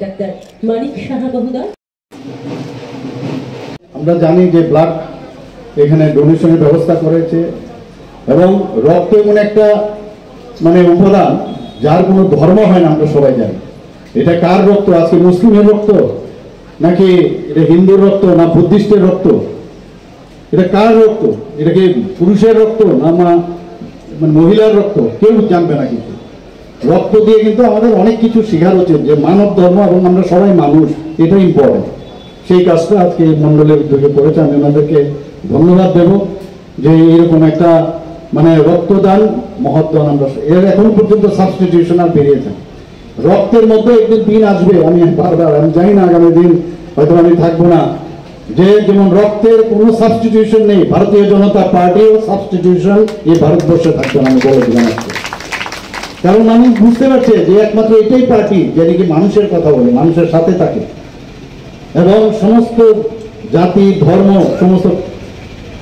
Doctor Manik Saha মহোদয়। আমরা জানি যে ব্লাড এখানে ডোনেশনের ব্যবস্থা করেছে এবং রক্ত এমন একটা উপাদান যার কোনো ধর্ম হয় না, আমরা সবাই জানি। এটা কার রক্ত? আজকে মুসলিমের রক্ত নাকি এটা হিন্দুর রক্ত না বুদ্ধিস্টের রক্ত? এটা কার রক্ত? এটা কি পুরুষের রক্ত না মহিলার রক্ত? কেউ জানবে না। কিন্তু রক্ত দিয়ে কিন্তু আমাদের অনেক কিছু শেখার উচিত, যে মানব ধর্ম এবং আমরা সবাই মানুষ, এটা ইম্পর্টেন্ট। সেই কাজটা আজকে এই মন্ডলের উদ্যোগে করেছে। আমি ওনাদেরকে ধন্যবাদ দেব যে এইরকম একটা রক্তদান মহৎদান। আমরা এর এখন পর্যন্ত সাবস্টিটিউশন আর বেরিয়েছে। রক্তের মধ্যে একদিন দিন আসবে, আমি জানি না আগামী দিন হয়তো আমি থাকবো না, যে যেমন রক্তের কোনো সাবস্টিটিউশন নেই। ভারতীয় জনতা পার্টিও সাবস্টিটিউশন এই ভারতবর্ষে থাকবে না, আমি বলে দিলাম আজকে। কারণ মানুষ বুঝতে পারছে যে একমাত্র এটাই পার্টি যে নাকি মানুষের কথা বলে, মানুষের সাথে থাকে এবং সমস্ত জাতি ধর্ম সমস্ত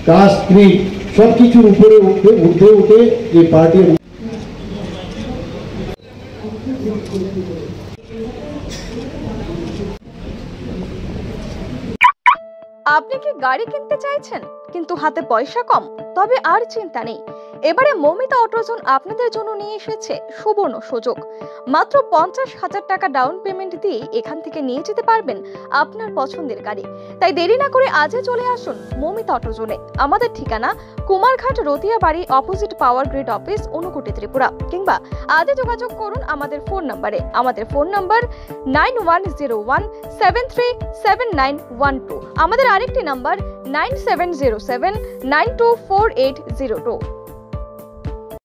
কাস্ট ক্রিড সবকিছুর উপরে উঠে এই পার্টি। আপনি কি গাড়ি কিনতে চাইছেন কিন্তু হাতে পয়সা কম? তবে আর চিন্তা নেই, এবারে মৌমিতা অটোজোন আপনাদের জন্য নিয়ে এসেছে সুবর্ণ সুযোগ। মাত্র 50,000 টাকা ডাউন পেমেন্ট দিয়ে এখান থেকে নিয়ে যেতে পারবেন আপনার পছন্দের গাড়ি। তাই দেরি না করে আজই চলে আসুন মৌমিতা অটোজোনে। আমাদের ঠিকানা কুমারঘাট রতিয়া বাড়ি, opposite power grid office, Unakoti, Tripura. কিংবা আজই যোগাযোগ করুন আমাদের ফোন নম্বরে। আমাদের ফোন নম্বর 9101737912। আমাদের আরেকটি নাম্বার 9707924802।